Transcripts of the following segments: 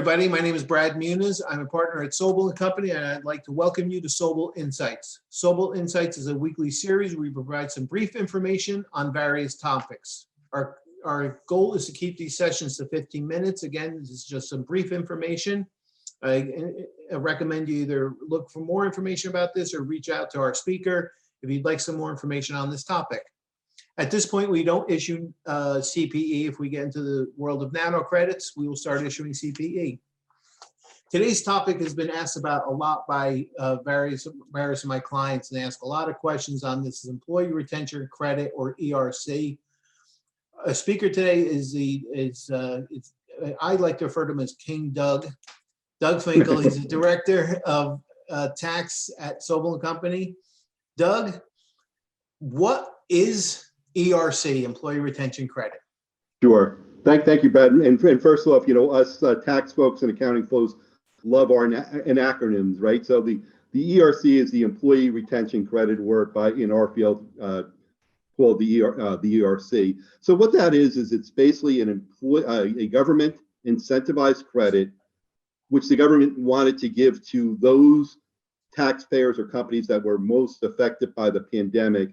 everybody. My name is Brad Muniz. I'm a partner at Sobel & Company, and I'd like to welcome you to Sobel Insights. Sobel Insights is a weekly series where we provide some brief information on various topics. Our goal is to keep these sessions to 15 minutes. Again, this is just some brief information. I recommend you either look for more information about this or reach out to our speaker if you'd like some more information on this topic. At this point, we don't issue CPE. If we get into the world of nano credits, we will start issuing CPE. Today's topic has been asked about a lot by various of my clients, and they ask a lot of questions on this: is employee retention credit or ERC. A speaker today I like to refer to him as King Doug. Doug Finkle. He's the director of tax at Sobel & Company. Doug, what is ERC, Employee Retention Credit? Sure. Thank you, Brad. And first off, us tax folks and accounting folks love our acronyms, right? So the ERC is the Employee Retention Credit, or in our field called the ERC. So what that is it's basically a government incentivized credit, which the government wanted to give to those taxpayers or companies that were most affected by the pandemic.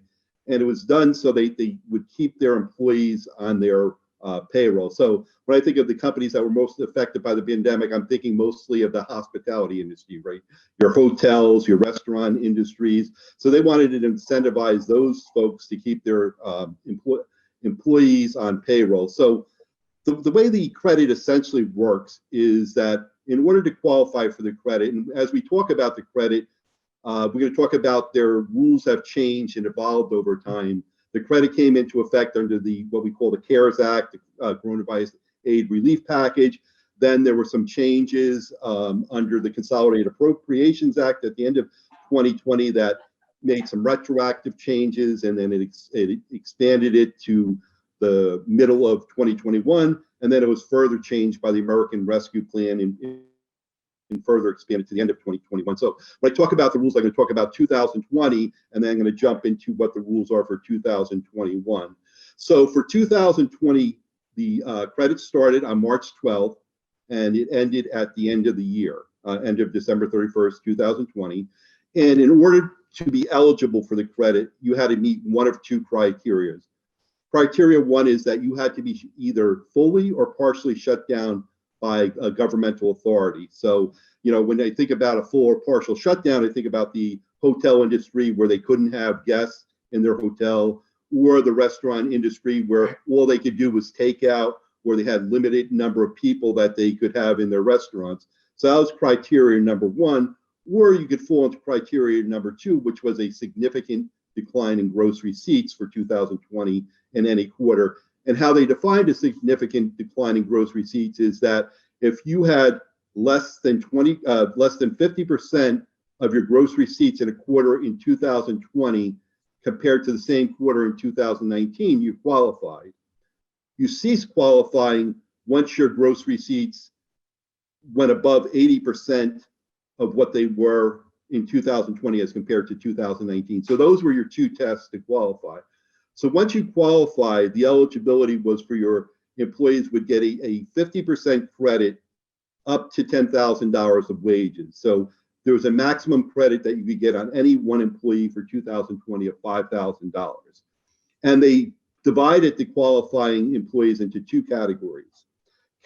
And it was done so they would keep their employees on their payroll. So when I think of the companies that were most affected by the pandemic, I'm thinking mostly of the hospitality industry, right? Your hotels, your restaurant industries. So they wanted to incentivize those folks to keep their employees on payroll. So the way the credit essentially works is that in order to qualify for the credit, and as we talk about the credit, we're going to talk about their rules have changed and evolved over time. The credit came into effect under what we call the CARES Act, the Coronavirus Aid Relief Package. Then there were some changes under the Consolidated Appropriations Act at the end of 2020 that made some retroactive changes, and then it expanded it to the middle of 2021, and then it was further changed by the American Rescue Plan and further expanded to the end of 2021. So when I talk about the rules, I'm going to talk about 2020, and then I'm going to jump into what the rules are for 2021. So for 2020, the credit started on March 12th, and it ended at the end of the year, end of December 31st, 2020. And in order to be eligible for the credit, you had to meet one of two criteria. Criteria one is that you had to be either fully or partially shut down by a governmental authority. So, when I think about a full or partial shutdown, I think about the hotel industry where they couldn't have guests in their hotel, or the restaurant industry where all they could do was take out, or they had limited number of people that they could have in their restaurants. So that was criteria number one, or you could fall into criteria number two, which was a significant decline in gross receipts for 2020 in any quarter. And how they defined a significant decline in gross receipts is that if you had less than 50% of your gross receipts in a quarter in 2020 compared to the same quarter in 2019, you qualified. You cease qualifying once your gross receipts went above 80% of what they were in 2020 as compared to 2019. So those were your two tests to qualify. So once you qualified, the eligibility was for your employees would get a 50% credit up to $10,000 of wages. So there was a maximum credit that you could get on any one employee for 2020 of $5,000. And they divided the qualifying employees into two categories.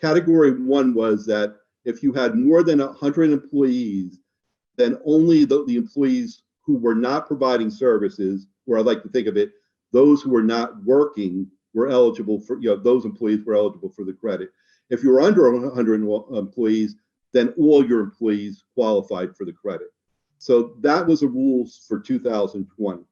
Category one was that if you had more than 100 employees, then only the employees who were not providing services, or I like to think of it, those who were not working were eligible for, those employees were eligible for the credit. If you were under 100 employees, then all your employees qualified for the credit. So that was the rules for 2020.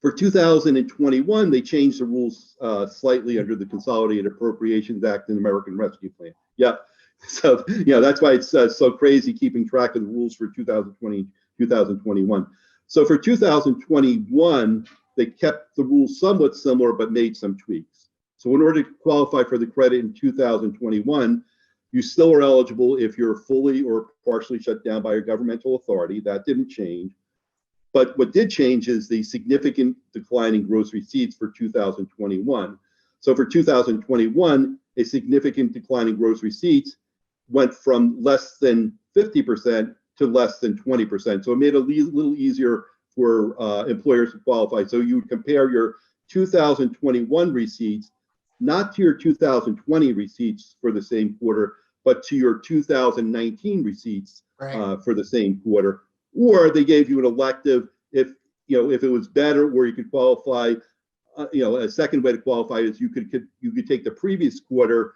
For 2021, they changed the rules slightly under the Consolidated Appropriations Act and the American Rescue Plan. Yep. So, that's why it's so crazy keeping track of the rules for 2020, 2021. So for 2021, they kept the rules somewhat similar, but made some tweaks. So in order to qualify for the credit in 2021, you still are eligible if you're fully or partially shut down by a governmental authority. That didn't change. But what did change is the significant decline in gross receipts for 2021. So for 2021, a significant decline in gross receipts went from less than 50% to less than 20%. So it made it a little easier for employers to qualify. So you would compare your 2021 receipts, not to your 2020 receipts for the same quarter, but to your 2019 receipts for the same quarter. Or they gave you an elective if it was better, where you could qualify. A second way to qualify is you could take the previous quarter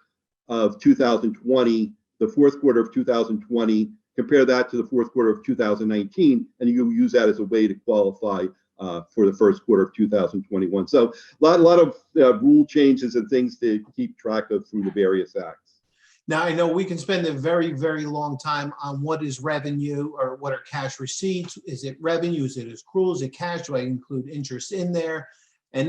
of 2020, the fourth quarter of 2020, compare that to the fourth quarter of 2019, and you use that as a way to qualify for the first quarter of 2021. So a lot of rule changes and things to keep track of through the various acts. Now, I know we can spend a very, very long time on what is revenue or what are cash receipts. Is it revenue? Is it accrual? Is it cash? Do I include interest in there? And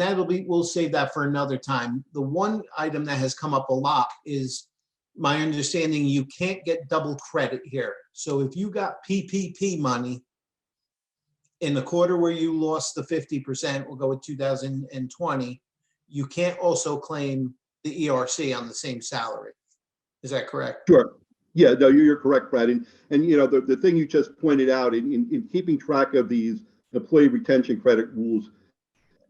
we'll save that for another time. The one item that has come up a lot is my understanding you can't get double credit here. So if you got PPP money in the quarter where you lost the 50%, we'll go with 2020, you can't also claim the ERC on the same salary. Is that correct? Sure. Yeah, no, you're correct, Brad. And the thing you just pointed out in keeping track of these employee retention credit rules,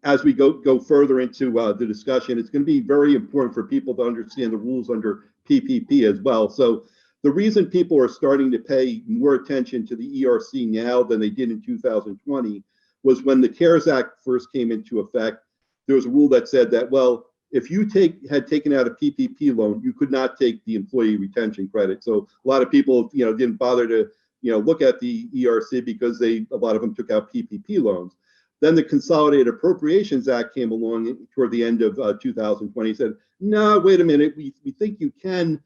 as we go further into the discussion, it's going to be very important for people to understand the rules under PPP as well. So the reason people are starting to pay more attention to the ERC now than they did in 2020 was when the CARES Act first came into effect. There was a rule that said that, well, if you had taken out a PPP loan, you could not take the employee retention credit. So a lot of people, didn't bother to, look at the ERC because a lot of them took out PPP loans. Then the Consolidated Appropriations Act came along toward the end of 2020. Said, no, wait a minute, we think you can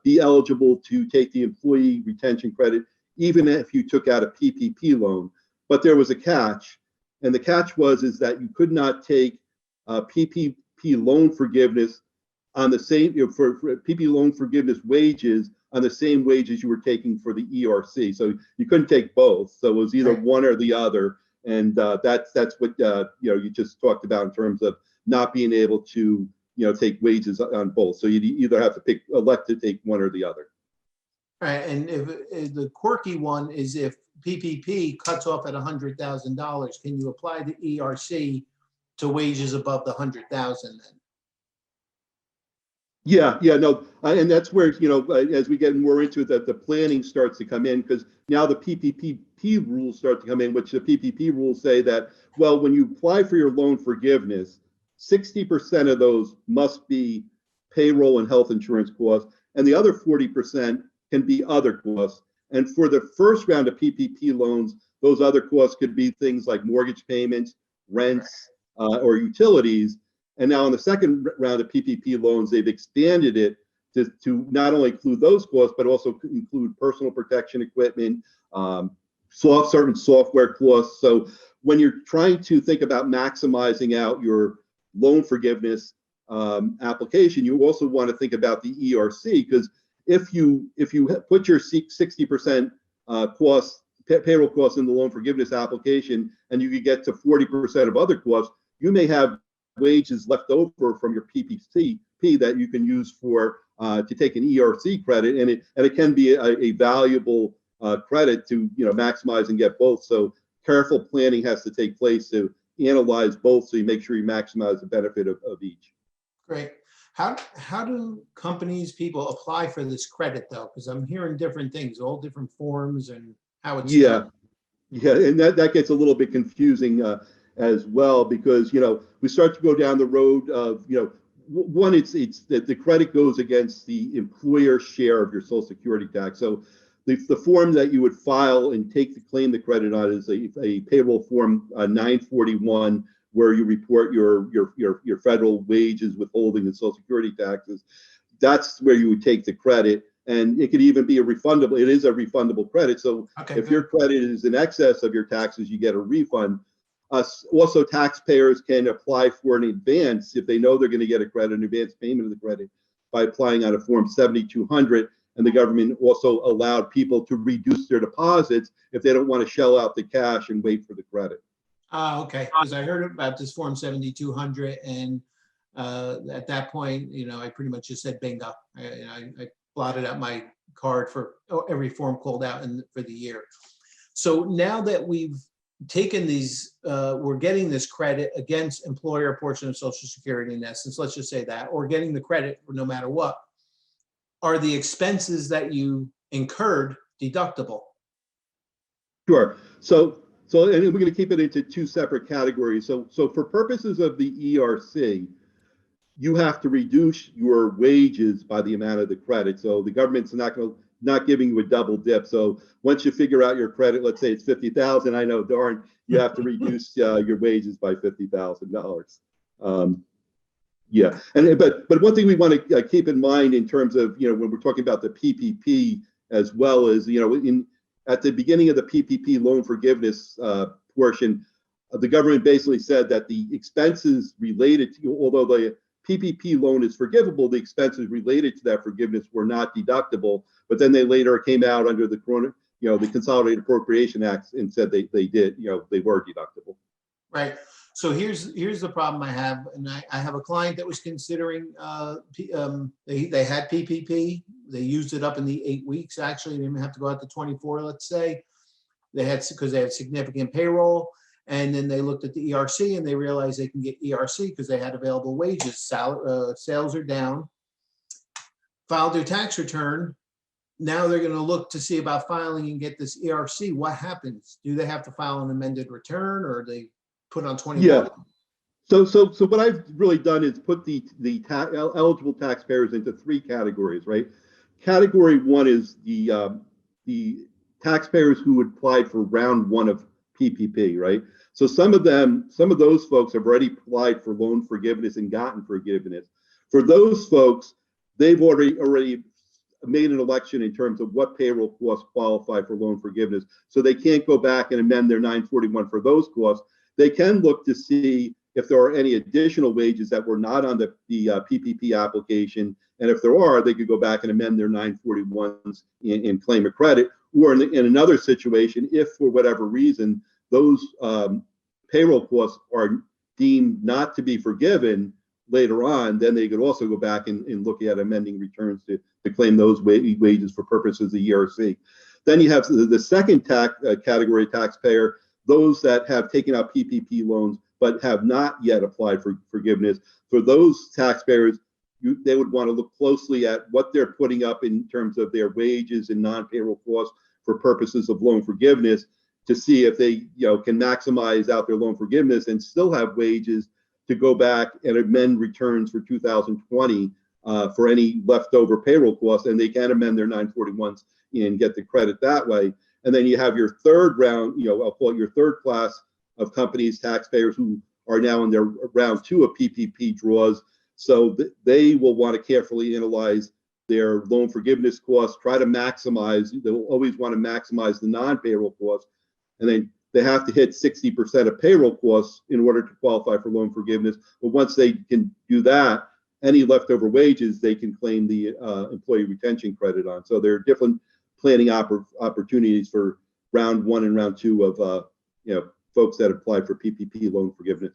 be eligible to take the employee retention credit even if you took out a PPP loan. But there was a catch, and the catch is that you could not take PPP loan forgiveness on the same for PPP loan forgiveness wages on the same wages you were taking for the ERC. So you couldn't take both. So it was either one or the other. And that's what you just talked about in terms of not being able to take wages on both. So you either have to elect to take one or the other. All right, and if the quirky one is if PPP cuts off at $100,000, can you apply the ERC to wages above the 100,000 then? Yeah, no, and that's where as we get more into it, the planning starts to come in, because now the PPP rules start to come in, which the PPP rules say that, well, when you apply for your loan forgiveness, 60% of those must be payroll and health insurance costs, and the other 40% can be other costs. And for the first round of PPP loans, those other costs could be things like mortgage payments, rents, or utilities. And now in the second round of PPP loans, they've expanded it to not only include those costs, but also include personal protection equipment, certain software costs. So when you're trying to think about maximizing out your loan forgiveness application, you also want to think about the ERC, because if you put your 60% payroll costs in the loan forgiveness application, and you could get to 40% of other costs, you may have wages left over from your PPP that you can use for to take an ERC credit, and it can be a valuable credit to maximize and get both. So careful planning has to take place to analyze both, so you make sure you maximize the benefit of each. Great. How do people apply for this credit though? Because I'm hearing different things, all different forms, and how it's done. Yeah, and that gets a little bit confusing as well, because we start to go down the road of one, it's that the credit goes against the employer share of your Social Security tax. So the form that you would file and claim the credit on is a payroll form 941, where you report your federal wages, withholding, and Social Security taxes. That's where you would take the credit, and it could even be it is a refundable credit. So if your credit is in excess of your taxes, you get a refund. Also, taxpayers can apply for an advance if they know they're going to get a credit, an advance payment of the credit, by applying on a form 7200. And the government also allowed people to reduce their deposits if they don't want to shell out the cash and wait for the credit. Okay, because I heard about this form 7200, and at that point, I pretty much just said bingo. I blotted out my card for every form called out for the year. So now that we've taken these, we're getting this credit against employer portion of Social Security in essence, let's just say that, or getting the credit for no matter what, are the expenses that you incurred deductible? Sure. So and we're going to keep it into two separate categories. So for purposes of the ERC, you have to reduce your wages by the amount of the credit. So the government's not giving you a double dip. So once you figure out your credit, let's say it's 50,000, I know, darn, you have to reduce your wages by $50,000. Yeah, but one thing we want to keep in mind in terms of, when we're talking about the PPP as well as, at the beginning of the PPP loan forgiveness portion, the government basically said that the expenses related to, although the PPP loan is forgivable, the expenses related to that forgiveness were not deductible. But then they later came out under the the Consolidated Appropriation Act and said they did, they were deductible. Right. So here's the problem I have, and I have a client that was considering they had PPP. They used it up in the 8 weeks. Actually, they didn't have to go out to 24. Let's say because they had significant payroll. And then they looked at the ERC and they realized they can get ERC because they had available wages. Sales are down. Filed their tax return. Now they're going to look to see about filing and get this ERC. What happens? Do they have to file an amended return, or they put on 21? Yeah. So what I've really done is put the eligible taxpayers into three categories, right? Category one is the taxpayers who applied for round one of PPP, right? So some of those folks have already applied for loan forgiveness and gotten forgiveness. For those folks, they've already made an election in terms of what payroll costs qualify for loan forgiveness. So they can't go back and amend their 941 for those costs. They can look to see if there are any additional wages that were not on the PPP application. And if there are, they could go back and amend their 941s and claim a credit. Or in another situation, if for whatever reason, those payroll costs are deemed not to be forgiven later on, then they could also go back and look at amending returns to claim those wages for purposes of the ERC. Then you have the second category taxpayer, those that have taken out PPP loans but have not yet applied for forgiveness. For those taxpayers, they would want to look closely at what they're putting up in terms of their wages and non-payroll costs for purposes of loan forgiveness, to see if they can maximize out their loan forgiveness and still have wages to go back and amend returns for 2020 for any leftover payroll costs, and they can amend their 941s and get the credit that way. And then you have your third round, I'll call it your third class of companies, taxpayers who are now in their round two of PPP draws. So they will want to carefully analyze their loan forgiveness costs, try to maximize, they will always want to maximize the non-payroll costs. And then they have to hit 60% of payroll costs in order to qualify for loan forgiveness. But once they can do that, any leftover wages, they can claim the employee retention credit on. So there are different planning opportunities for round one and round two of folks that applied for PPP loan forgiveness.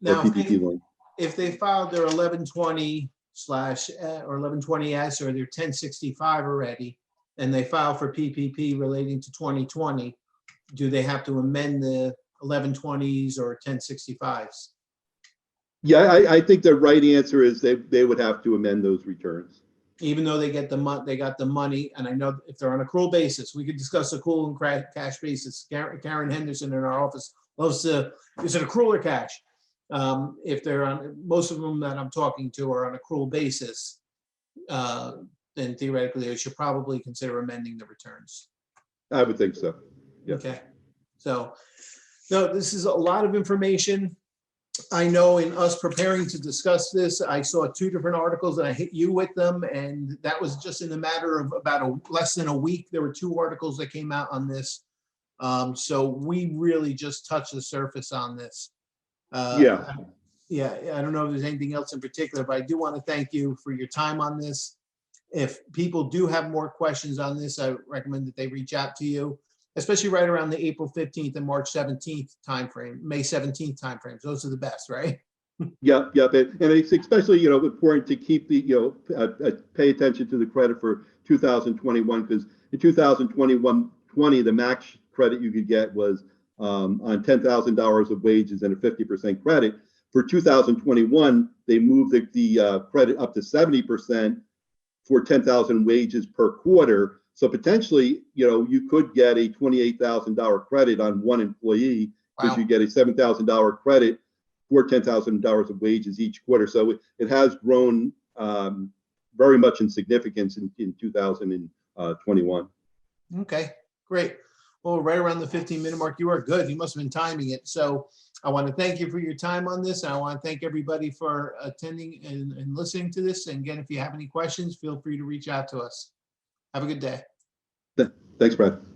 Now, PPP loan. If they filed their 1120 or 1120S or their 1065 already, and they file for PPP relating to 2020, do they have to amend the 1120s or 1065s? Yeah, I think the right answer is they would have to amend those returns. Even though they got the money, and I know if they're on accrual basis, we could discuss accrual and cash basis. Karen Henderson in our office loves to, is it accrual or cash? If they're on, most of them that I'm talking to are on accrual basis, then theoretically they should probably consider amending the returns. I would think so. Yeah. Okay. So, no, this is a lot of information. I know in us preparing to discuss this, I saw 2 different articles and I hit you with them, and that was just in a matter of about less than a week. There were 2 articles that came out on this. So we really just touched the surface on this. Yeah. I don't know if there's anything else in particular, but I do want to thank you for your time on this. If people do have more questions on this, I recommend that they reach out to you, especially right around the April 15th and March 17th timeframe, May 17th timeframes. Those are the best, right? Yeah. And it's especially, important to keep the, pay attention to the credit for 2021, because in 2020, the max credit you could get was on $10,000 of wages and a 50% credit. For 2021, they moved the credit up to 70% for 10,000 wages per quarter. So potentially, you could get a $28,000 credit on one employee, because Wow. you get a $7,000 credit for $10,000 of wages each quarter. So it has grown very much in significance in 2021. Okay, great. Well, right around the 15-minute mark, you are good. You must have been timing it. So I want to thank you for your time on this. And I want to thank everybody for attending and listening to this. And again, if you have any questions, feel free to reach out to us. Have a good day. Thanks, Brad.